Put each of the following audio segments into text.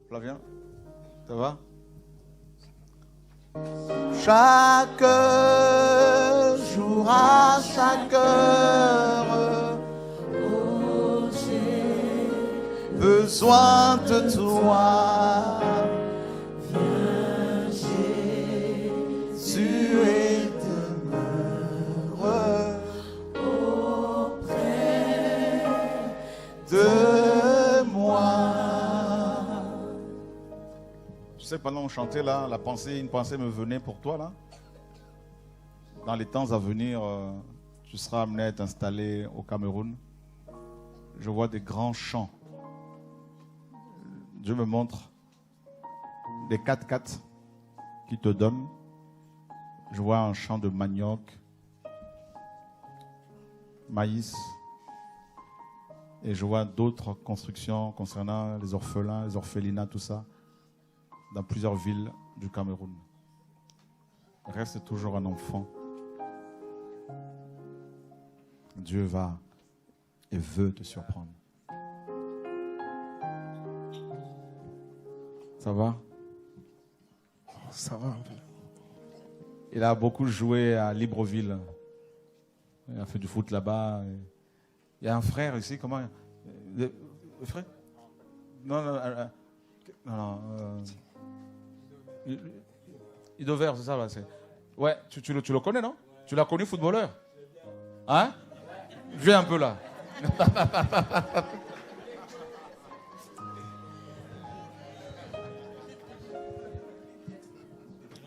Flavien, ça va? Chaque jour à chaque heure, oh, j'ai besoin de toi. Viens, Jésus, et demeure auprès de moi. Tu sais, pendant qu'on chantait là, une pensée me venait pour toi là. Dans les temps à venir, tu seras amené à être installé au Cameroun. Je vois des grands champs. Dieu me montre des 4x4 qui te donnent. Je vois un champ de manioc, maïs. Et je vois d'autres constructions concernant les orphelins, les orphelinats, tout ça, dans plusieurs villes du Cameroun. Reste toujours un enfant. Dieu va et veut te surprendre. Ça va? Ça va. Il a beaucoup joué à Libreville. Il a fait du foot là-bas. Il y a un frère ici, comment? Le frère? Non, Idover, c'est ça là. Ouais, tu le connais, non? Tu l'as connu footballeur? Hein? Viens un peu là.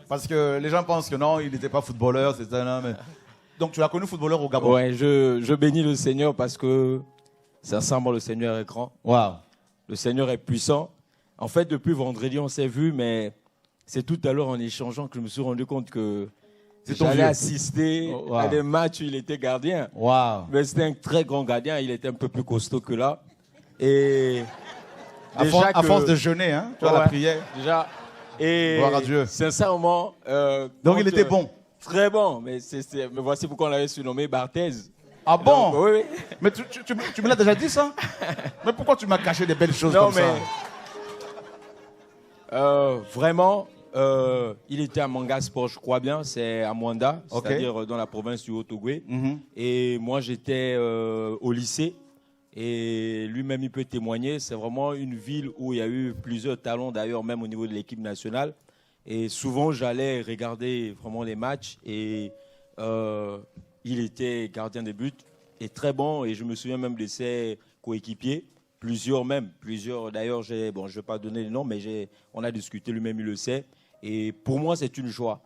Parce que les gens pensent que non, il n'était pas footballeur, c'est ça. Mais... Donc tu l'as connu footballeur au Gabon? Ouais, je bénis le Seigneur parce que sincèrement le Seigneur est grand. Waouh. Le Seigneur est puissant. En fait, depuis vendredi, on s'est vu, mais c'est tout à l'heure en échangeant que je me suis rendu compte que j'allais assister à des matchs où il était gardien. Wow. Mais c'était un très grand gardien, il était un peu plus costaud que là. Et à force de jeûner, hein, tu vois, la prière. Déjà. Et gloire à Dieu. Sincèrement. Donc il était bon. Très bon, mais voici pourquoi on l'avait surnommé Barthez. Ah bon? Donc, oui. Mais tu me l'as déjà dit ça? Mais pourquoi tu m'as caché des belles choses comme ça? Vraiment, il était à Manga Sport, je crois bien, c'est à Mwanda, c'est-à-dire dans la province du Haut-Togo. Et moi, j'étais au lycée. Et lui-même, il peut témoigner. C'est vraiment une ville où il y a eu plusieurs talents, d'ailleurs, même au niveau de l'équipe nationale. Et souvent, j'allais regarder vraiment les matchs. Et il était gardien de but et très bon. Et je me souviens même de ses coéquipiers. Plusieurs, d'ailleurs, je ne vais pas donner les noms, mais on a discuté, lui-même, il le sait. Et pour moi, c'est une joie.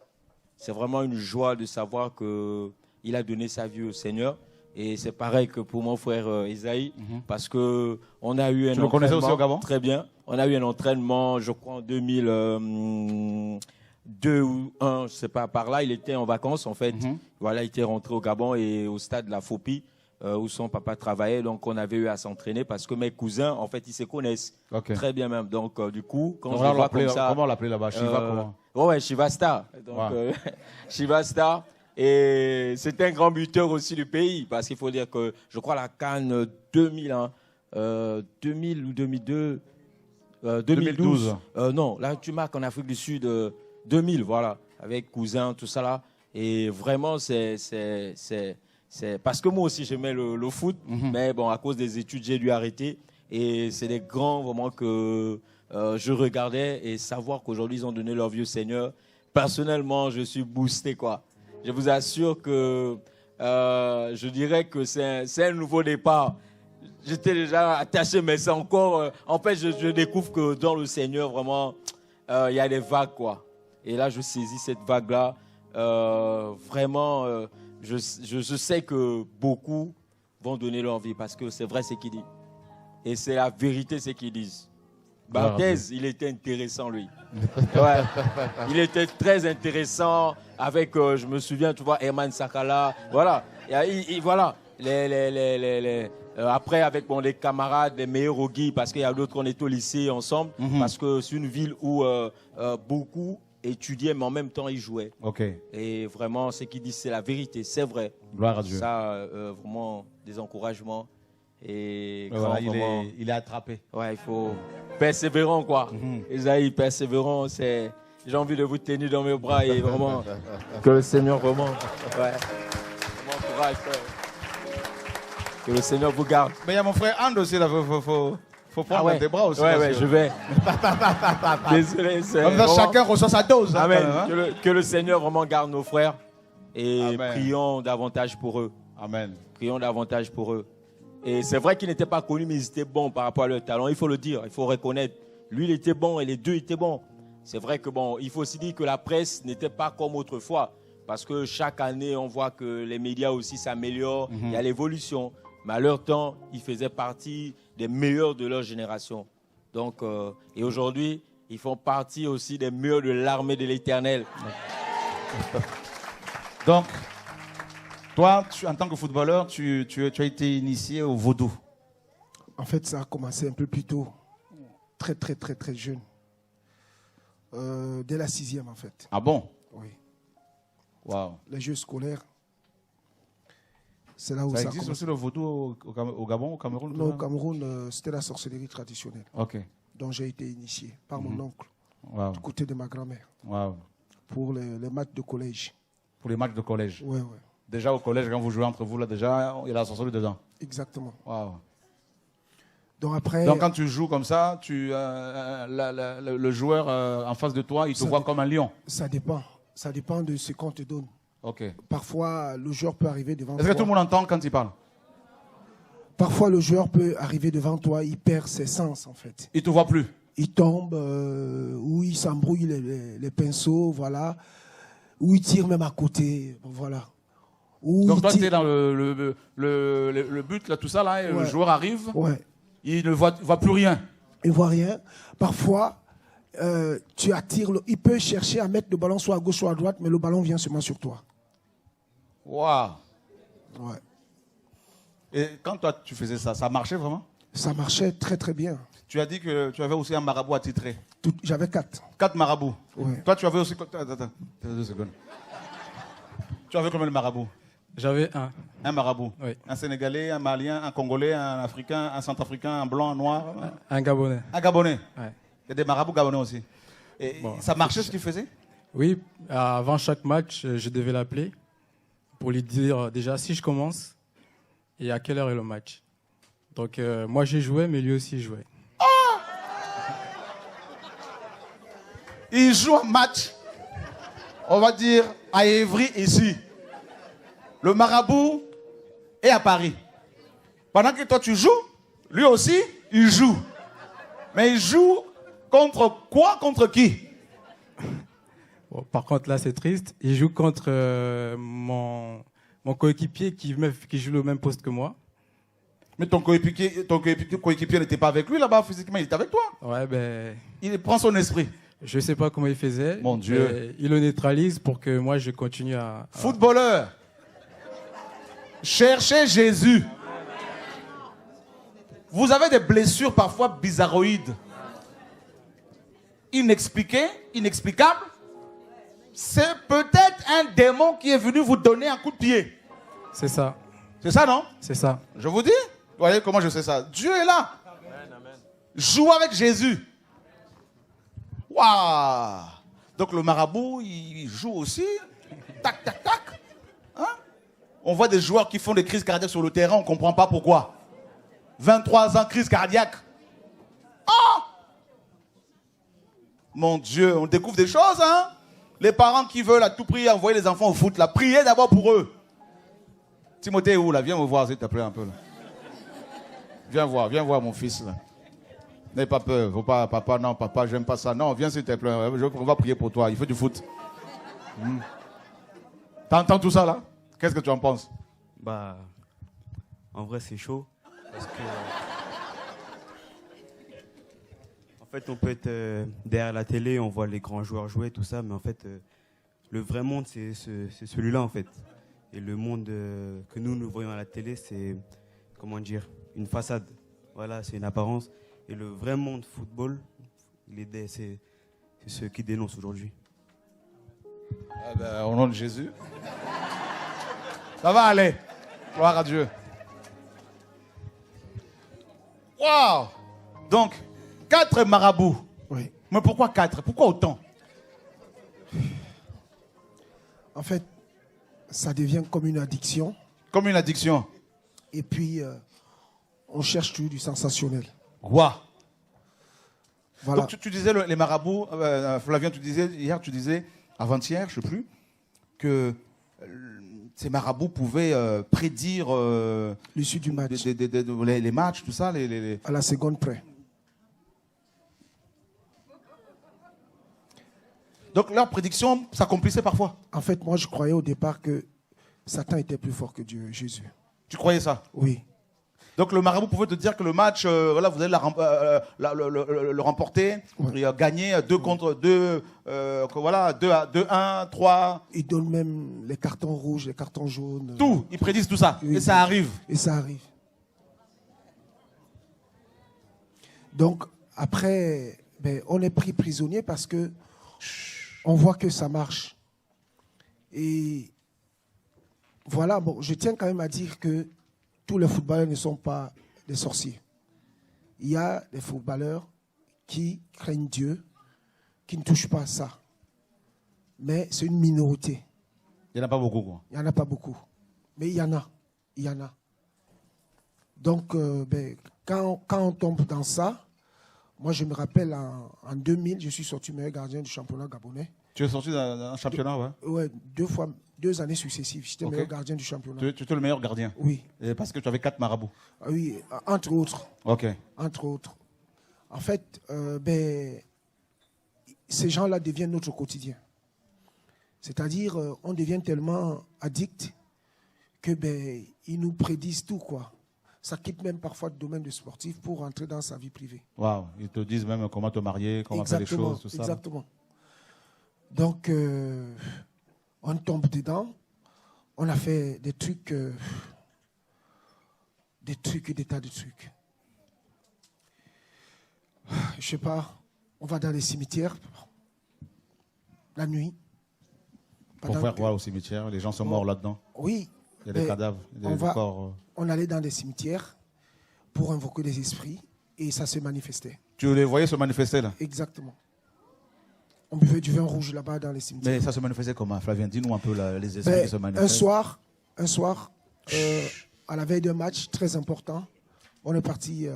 C'est vraiment une joie de savoir qu'il a donné sa vie au Seigneur. Et c'est pareil que pour mon frère Isaïe, parce qu'on a eu un entraînement. Tu le connaissais aussi au Gabon? Très bien. On a eu un entraînement, je crois, en 2002 ou 1, je ne sais pas, par là. Il était en vacances, en fait. Voilà, il était rentré au Gabon et au stade de la Fopi, où son papa travaillait. Donc, on avait eu à s'entraîner parce que mes cousins, en fait, ils se connaissent très bien même. Donc, du coup, quand je le vois comme ça... Comment on l'appelait là-bas? Shiva, comment? Ouais, Shiva Star. Donc, Shiva Star. Et c'était un grand buteur aussi du pays, parce qu'il faut dire que, je crois, la CAN 2000, 2000 ou 2002, 2012. Non, là, tu marques en Afrique du Sud 2000, voilà, avec Cousin, tout ça là. Et vraiment, c'est parce que moi aussi, j'aimais le foot, mais bon, à cause des études, j'ai dû arrêter. Et c'est des grands, vraiment, que je regardais et savoir qu'aujourd'hui, ils ont donné leur vieux Seigneur. Personnellement, je suis boosté, quoi. Je vous assure que je dirais que c'est un nouveau départ. J'étais déjà attaché, mais c'est encore... en fait, je découvre que dans le Seigneur, vraiment, il y a des vagues, quoi. Et là, je saisis cette vague-là. Vraiment, je sais que beaucoup vont donner leur vie parce que c'est vrai ce qu'ils disent. Et c'est la vérité ce qu'ils disent. Barthez, il était intéressant, lui. Ouais. Il était très intéressant avec, je me souviens, tu vois, Herman Sakala. Voilà. Voilà. Après, avec les camarades, les meilleurs au Guy, parce qu'il y a d'autres, on était au lycée ensemble, parce que c'est une ville où beaucoup étudiaient, mais en même temps, ils jouaient. Et vraiment, ce qu'ils disent, c'est la vérité, c'est vrai. Gloire à Dieu. Ça, vraiment, des encouragements. Et voilà, il est attrapé. Ouais, il faut persévérant, quoi. Esaïe, persévérant, c'est... J'ai envie de vous tenir dans mes bras et vraiment que le Seigneur vraiment... Ouais. Vraiment courage, frère. Que le Seigneur vous garde. Mais il y a mon frère Anne aussi, là. Faut prendre tes bras aussi. Ouais, je vais. Désolé, c'est... Comme ça, chacun reçoit sa dose. Amen. Hein, que le Seigneur vraiment garde nos frères. Et Amen. prions davantage pour eux. Amen. Prions davantage pour eux. Et c'est vrai qu'ils n'étaient pas connus, mais ils étaient bons par rapport à leur talent. Il faut le dire, il faut reconnaître. Lui, il était bon et les deux étaient bons. C'est vrai que bon, il faut aussi dire que la presse n'était pas comme autrefois. Parce que chaque année, on voit que les médias aussi s'améliorent. Il y a l'évolution. Mais à leur temps, ils faisaient partie des meilleurs de leur génération. Donc, et aujourd'hui, ils font partie aussi des meilleurs de l'armée de l'Éternel. Donc, toi, en tant que footballeur, tu as été initié au vaudou. En fait, ça a commencé un peu plus tôt. Très, très, très, très jeune. Dès la 6e, en fait. Ah bon? Oui. Waouh. Les jeux scolaires. C'est là où ça existe commence. aussi le vaudou au Gabon, au Cameroun? Non, au Cameroun, c'était la sorcellerie traditionnelle. Ok. Dont j'ai été initié par mon oncle, Wow. du côté de ma grand-mère, Wow. pour les matchs de collège. Pour les matchs de collège. Ouais. Déjà au collège, quand vous jouez entre vous, là, déjà, il y a la sorcellerie dedans. Exactement. Wow. Donc après... Donc quand tu joues comme ça, le joueur en face de toi, il te voit comme un lion. Ça dépend. Ça dépend de ce qu'on te donne. Ok. Parfois, le joueur peut arriver devant toi. Est-ce que tout le monde entend quand il parle? Parfois, le joueur peut arriver devant toi, il perd ses sens, en fait. Il ne te voit plus. Il tombe, ou il s'embrouille les pinceaux, voilà. Ou il tire même à côté, voilà. Ou Donc toi, tu tire... es dans le but, là, tout ça, là, et le joueur arrive, il ne voit plus rien. Il ne voit rien. Parfois, tu attires, il peut chercher à mettre le ballon soit à gauche, soit à droite, mais le ballon vient seulement sur toi. Waouh. Ouais. Et quand toi, tu faisais ça, ça marchait vraiment? Ça marchait très, très bien. Tu as dit que tu avais aussi un marabout attitré. J'avais 4. 4 marabouts. Ouais. Toi, tu avais aussi... Attends, 2 secondes. Tu avais combien de marabouts? J'avais un. Un marabout? Oui. Un Sénégalais, un Malien, un Congolais, un Africain, un Centrafricain, un Blanc, un Noir? Un Gabonais. Un Gabonais? Ouais. Il y a des marabouts gabonais aussi. Et Bon, ça marchait ce qu'il faisait? Oui, avant chaque match, je devais l'appeler pour lui dire déjà si je commence et à quelle heure est le match. Donc moi j'ai joué, mais lui aussi jouait. Il joue un match, on va dire, à Évry, ici. Le marabout est à Paris. Pendant que toi tu joues, lui aussi, il joue. Mais il joue contre quoi? Contre qui? Bon, par contre là c'est triste. Il joue contre mon coéquipier qui joue le même poste que moi. Mais ton coéquipier n'était pas avec lui là-bas physiquement, il était avec toi. Ouais, ben... Il prend son esprit. Je ne sais pas comment il faisait. Mon Dieu. Il le neutralise pour que moi je continue à... Footballeur, cherchez Jésus. Vous avez des blessures parfois bizarroïdes, inexpliquées, inexplicables. C'est peut-être un démon qui est venu vous donner un coup de pied. C'est ça. C'est ça, non? C'est ça. Je vous dis. Vous voyez comment je sais ça? Dieu est là. Amen. Joue avec Jésus. Waouh! Donc le marabout, il joue aussi. Tac, tac, tac. Hein? On voit des joueurs qui font des crises cardiaques sur le terrain, on ne comprend pas pourquoi. 23 ans, crise cardiaque. Oh! Mon Dieu, on découvre des choses, hein? Les parents qui veulent à tout prix envoyer les enfants au foot, là, priez d'abord pour eux. Timothée est où, là? Viens me voir, s'il te plaît, un peu, là. Viens voir mon fils, là. N'aie pas peur. Faut pas, papa, non, papa, j'aime pas ça. Non, viens, s'il te plaît. On va prier pour toi. Il faut du foot. T'entends tout ça, là? Qu'est-ce que tu en penses? Bah, en vrai, c'est chaud. Parce que... en fait, on peut être derrière la télé, on voit les grands joueurs jouer, tout ça, mais en fait, le vrai monde, c'est celui-là, en fait. Et le monde que nous voyons à la télé, c'est, comment dire, une façade. Voilà, c'est une apparence. Et le vrai monde football, c'est ce qui dénonce aujourd'hui. Eh ben, au nom de Jésus. Ça va aller. Gloire à Dieu. Waouh! Donc, 4 marabouts. Oui. Mais pourquoi 4? Pourquoi autant? En fait, ça devient comme une addiction. Comme une addiction. Et puis, on cherche toujours du sensationnel. Wow. Voilà. Donc tu disais les marabouts, Flavien, tu disais, avant-hier, je ne sais plus, que ces marabouts pouvaient prédire L'issue du match. les matchs, tout ça. À la seconde près. Donc leur prédiction s'accomplissait parfois. En fait, moi, je croyais au départ que Satan était plus fort que Dieu, Jésus. Tu croyais ça? Oui. Donc le marabout pouvait te dire que le match, voilà, vous allez le remporter, Ouais. et, gagner 2 contre 2, voilà, 2-1, 3. Ils donnent même les cartons rouges, les cartons jaunes. Tout, ils prédisent tout ça. Oui. Et ça arrive. Et ça arrive. Donc, après, on est pris prisonnier parce que on voit que ça marche. Et voilà, bon, je tiens quand même à dire que tous les footballeurs ne sont pas des sorciers. Il y a des footballeurs qui craignent Dieu, qui ne touchent pas à ça. Mais c'est une minorité. Il n'y en a pas beaucoup, quoi. Il n'y en a pas beaucoup. Mais il y en a. Il y en a. Donc, quand on tombe dans ça, moi je me rappelle en 2000, je suis sorti meilleur gardien du championnat gabonais. Tu es sorti d'un championnat, ouais. Ouais, 2 années successives. J'étais meilleur gardien du championnat. Tu étais le meilleur gardien. Oui. Et parce que tu avais 4 marabouts. Ah oui, entre autres. Ok. Entre autres. En fait, ces gens-là deviennent notre quotidien. C'est-à-dire, on devient tellement addict que ils nous prédisent tout, quoi. Ça quitte même parfois le domaine de sportif pour rentrer dans sa vie privée. Waouh. Ils te disent même comment te marier, comment faire les choses, tout ça. Exactement. Donc, on tombe dedans. On a fait des trucs et des tas de trucs. Je sais pas, on va dans les cimetières la nuit. Pour faire quoi au cimetière? Les gens sont morts là-dedans. Oui. Il y a des cadavres, des corps. On allait dans des cimetières pour invoquer des esprits et ça se manifestait. Tu les voyais se manifester là? Exactement. On buvait du vin rouge là-bas dans les cimetières. Mais ça se manifestait comment, Flavien? Dis-nous un peu les esprits qui se manifestent. Un soir, à la veille d'un match très important, on est parti.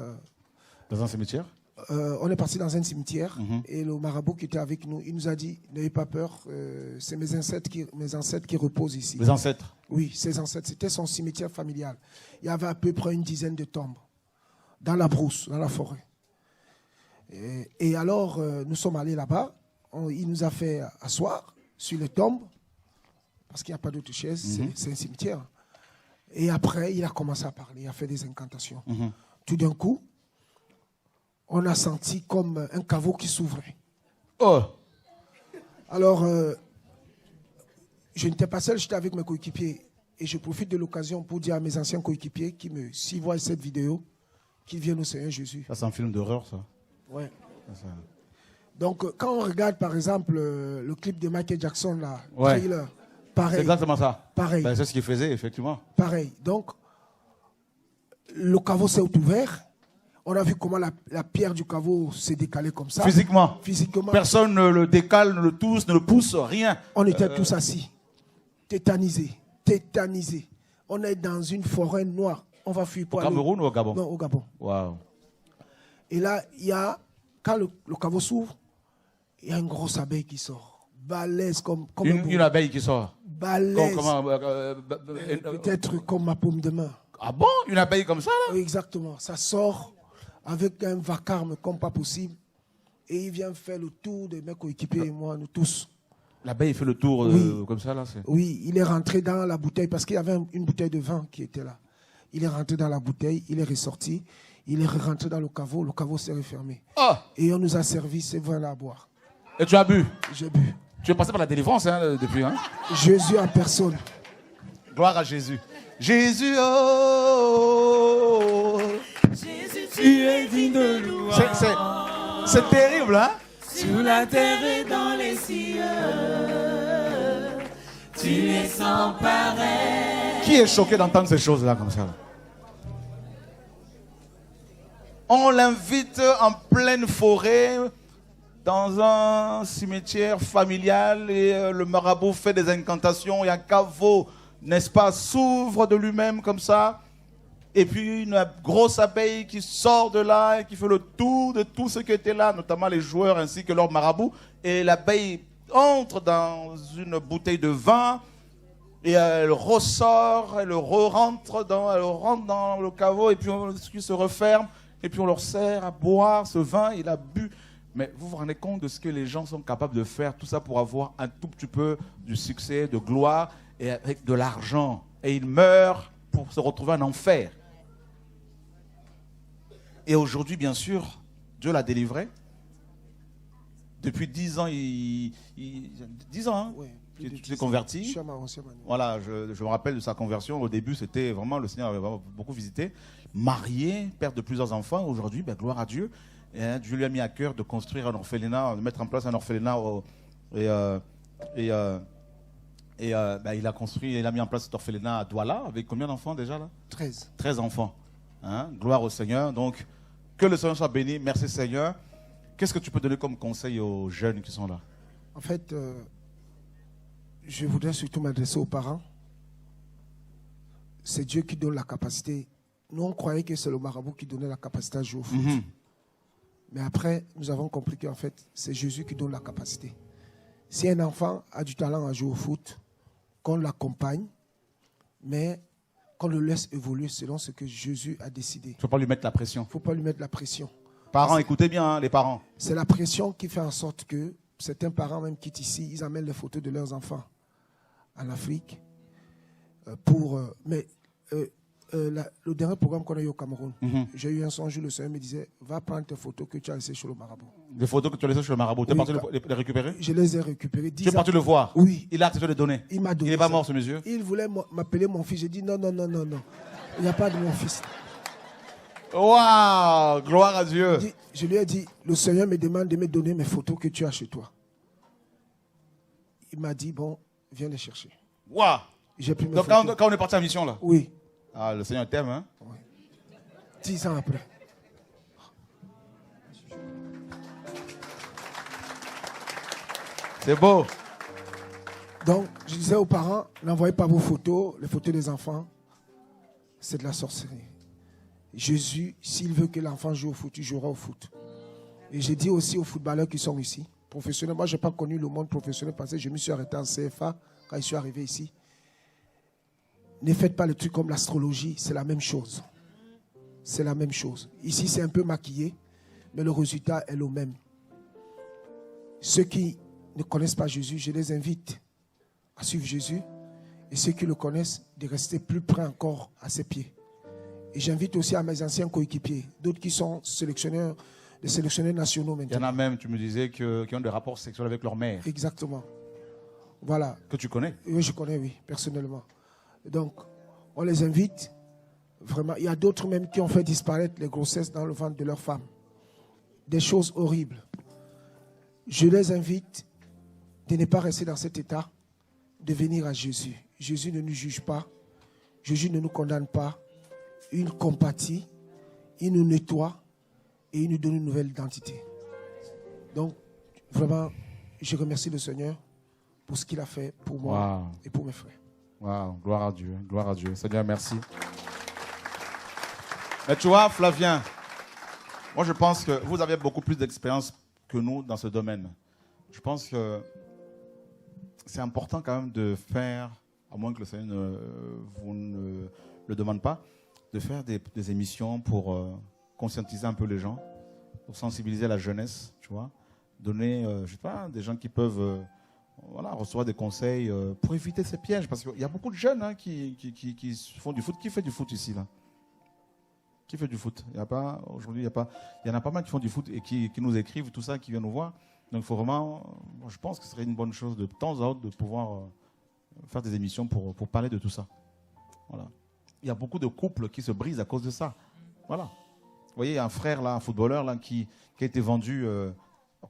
Dans un cimetière? On est parti dans un cimetière Mhm. et le marabout qui était avec nous, il nous a dit n'ayez pas peur, c'est mes ancêtres qui reposent ici. Les ancêtres? Oui, ses ancêtres, c'était son cimetière familial. Il y avait à peu près une dizaine de tombes dans la brousse, dans la forêt. Et alors, nous sommes allés là-bas. Il nous a fait asseoir sur les tombes parce qu'il n'y a pas d'autre chaise, c'est un cimetière. Et après, il a commencé à parler, il a fait des incantations. Mhm. Tout d'un coup, on a senti comme un caveau qui s'ouvrait. Oh! Alors, je n'étais pas seul, j'étais avec mes coéquipiers. Et je profite de l'occasion pour dire à mes anciens coéquipiers s'ils voient cette vidéo, qu'ils viennent au Seigneur Jésus. Ça, c'est un film d'horreur, ça. Ouais. Ça. Donc, quand on regarde, par exemple, le clip de Michael Jackson, là, Ouais. Thriller, C'est pareil. exactement ça. Pareil. Ben, c'est ce qu'il faisait, effectivement. Pareil. Donc, le caveau s'est ouvert. On a vu comment la pierre du caveau s'est décalée comme ça. Physiquement. Physiquement. Personne ne le décale, ne le touche, ne le pousse, rien. On était tous assis, tétanisés. On est dans une forêt noire. On va fuir Au pour aller Cameroun ou au Gabon? Non, au Gabon. Waouh. Et là, il y a, quand le caveau s'ouvre, il y a une grosse abeille qui sort. Balèze comme un Une abeille qui sort. balèze. Peut-être comme ma paume de main. Ah bon? Une abeille comme ça, là? Oui, exactement. Ça sort avec un vacarme comme pas possible. Et il vient faire le tour de mes coéquipiers et moi, nous tous. L'abeille fait le tour Oui. comme ça, là. Oui, il est rentré dans la bouteille parce qu'il y avait une bouteille de vin qui était là. Il est rentré dans la bouteille, il est ressorti, il est rentré dans le caveau s'est refermé. Oh! Et on nous a servi ces vins-là à boire. Et tu as bu? J'ai bu. Tu es passé par la délivrance, hein, depuis, hein? Jésus en personne. Gloire à Jésus. Jésus, oh! Jésus, tu es digne de louange. C'est terrible, hein? Sur la terre et dans les cieux, tu es sans pareil. Qui est choqué d'entendre ces choses-là comme ça? On l'invite en pleine forêt, dans un cimetière familial, et le marabout fait des incantations, et un caveau, n'est-ce pas, s'ouvre de lui-même comme ça. Et puis une grosse abeille qui sort de là et qui fait le tour de tout ce qui était là, notamment les joueurs ainsi que leur marabout. Et l'abeille entre dans une bouteille de vin et elle ressort, elle rentre dans le caveau et puis on se referme et puis on leur sert à boire ce vin, il a bu. Mais vous vous rendez compte de ce que les gens sont capables de faire, tout ça pour avoir un tout petit peu du succès, de gloire et avec de l'argent. Et ils meurent pour se retrouver en enfer. Et aujourd'hui, bien sûr, Dieu l'a délivré. Depuis 10 ans, 10 ans, hein, Oui, tu t'es converti. Voilà, je me rappelle de sa conversion. Au début, c'était vraiment, le Seigneur avait vraiment beaucoup visité. Marié, père de plusieurs enfants. Aujourd'hui, ben, gloire à Dieu. Et, hein, Dieu lui a mis à cœur de construire un orphelinat, de mettre en place un orphelinat. Ben, il a mis en place cet orphelinat à Douala. Avec combien d'enfants déjà là? 13. 13 enfants. Hein? Gloire au Seigneur. Donc, que le Seigneur soit béni. Merci Seigneur. Qu'est-ce que tu peux donner comme conseil aux jeunes qui sont là? En fait, je voudrais surtout m'adresser aux parents. C'est Dieu qui donne la capacité. Nous, on croyait que c'est le marabout qui donnait la capacité à jouer au foot. Mais après, nous avons compris qu'en fait, c'est Jésus qui donne la capacité. Si un enfant a du talent à jouer au foot, qu'on l'accompagne, mais qu'on le laisse évoluer selon ce que Jésus a décidé. Il ne faut pas lui mettre la pression. Il ne faut pas lui mettre la pression. Parents, écoutez bien, hein, les parents. C'est la pression qui fait en sorte que certains parents même quittent ici, ils amènent les photos de leurs enfants en Afrique. Le dernier programme qu'on a eu au Cameroun, j'ai eu un songe où le Seigneur me disait, va prendre tes photos que tu as laissées chez le marabout. Les photos que tu as laissées chez le marabout, tu es parti les récupérer? Je les ai récupérées. Tu es parti le voir? Oui. Il a accepté de les donner? Il m'a donné. Il n'est pas mort, ce monsieur? Il voulait m'appeler mon fils. J'ai dit non. Il n'y a pas de mon fils. Waouh! Gloire à Dieu! Je lui ai dit, le Seigneur me demande de me donner mes photos que tu as chez toi. Il m'a dit, bon, viens les chercher. Waouh! J'ai pris mes Donc photos. quand on est parti en mission là? Oui. Ah, le Seigneur t'aime, hein? Oui. 10 ans après. C'est beau. Donc, je disais aux parents, n'envoyez pas vos photos, les photos des enfants. C'est de la sorcellerie. Jésus, s'il veut que l'enfant joue au foot, il jouera au foot. Et j'ai dit aussi aux footballeurs qui sont ici, professionnels. Moi, je n'ai pas connu le monde professionnel parce que je me suis arrêté en CFA quand je suis arrivé ici. Ne faites pas le truc comme l'astrologie, c'est la même chose. C'est la même chose. Ici, c'est un peu maquillé, mais le résultat est le même. Ceux qui ne connaissent pas Jésus, je les invite à suivre Jésus. Et ceux qui le connaissent, de rester plus près encore à ses pieds. Et j'invite aussi à mes anciens coéquipiers, d'autres qui sont des sélectionneurs nationaux maintenant. Il y en a même, tu me disais, qui ont des rapports sexuels avec leur mère. Exactement. Voilà. Que tu connais? Oui, je connais, oui, personnellement. Donc, on les invite. Vraiment, il y a d'autres même qui ont fait disparaître les grossesses dans le ventre de leurs femmes. Des choses horribles. Je les invite de ne pas rester dans cet état, de venir à Jésus. Jésus ne nous juge pas. Jésus ne nous condamne pas. Il compatit, il nous nettoie et il nous donne une nouvelle identité. Donc, vraiment, je remercie le Seigneur pour ce qu'il a fait pour moi et pour mes frères. Waouh, gloire à Dieu, gloire à Dieu. Seigneur, merci. Mais tu vois, Flavien, moi je pense que vous avez beaucoup plus d'expérience que nous dans ce domaine. Je pense que c'est important quand même de faire, à moins que le Seigneur vous ne le demande pas, de faire des émissions pour conscientiser un peu les gens, pour sensibiliser la jeunesse, tu vois, donner, je sais pas, des gens qui peuvent recevoir des conseils pour éviter ces pièges, parce qu'il y a beaucoup de jeunes hein, qui font du foot. Qui fait du foot ici là? Qui fait du foot? Aujourd'hui, il y en a pas mal qui font du foot et qui nous écrivent tout ça, qui viennent nous voir. Donc il faut vraiment, je pense que ce serait une bonne chose de temps à autre de pouvoir faire des émissions pour parler de tout ça. Voilà. Il y a beaucoup de couples qui se brisent à cause de ça. Voilà. Vous voyez, il y a un frère, là, un footballeur là, qui a été vendu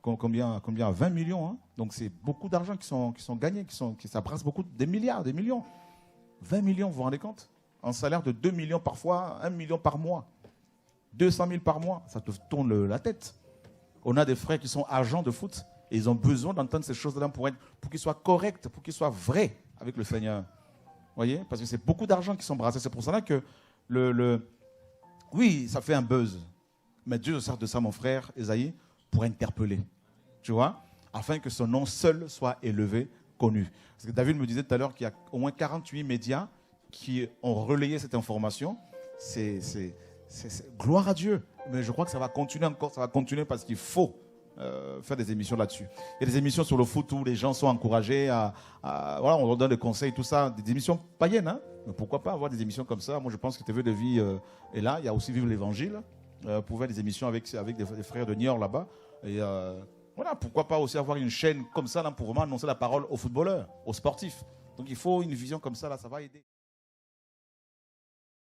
combien 20 millions. Hein. Donc c'est beaucoup d'argent qui sont gagnés, ça brasse beaucoup, des milliards, des millions. 20 millions, vous vous rendez compte? Un salaire de 2 millions parfois, 1 million par mois. 200 000 par mois, ça te tourne la tête. On a des frères qui sont agents de foot et ils ont besoin d'entendre ces choses-là pour qu'ils soient corrects, pour qu'ils soient vrais avec le Seigneur. Vous voyez? Parce que c'est beaucoup d'argent qui sont brassés. C'est pour cela que oui, ça fait un buzz. Mais Dieu se sert de ça, mon frère Esaïe, pour interpeller. Tu vois? Afin que son nom seul soit élevé, connu. Parce que David me disait tout à l'heure qu'il y a au moins 48 médias qui ont relayé cette information. C'est gloire à Dieu. Mais je crois que ça va continuer encore, ça va continuer parce qu'il faut faire des émissions là-dessus. Il y a des émissions sur le foot où les gens sont encouragés voilà, on leur donne des conseils, tout ça, des émissions païennes, hein. Mais pourquoi pas avoir des émissions comme ça? Moi, je pense que TV de vie est là. Il y a aussi Vivre l'Évangile, pour faire des émissions avec des frères de Niort là-bas. Et voilà, pourquoi pas aussi avoir une chaîne comme ça là, pour vraiment annoncer la parole aux footballeurs, aux sportifs. Donc il faut une vision comme ça, là, ça va aider.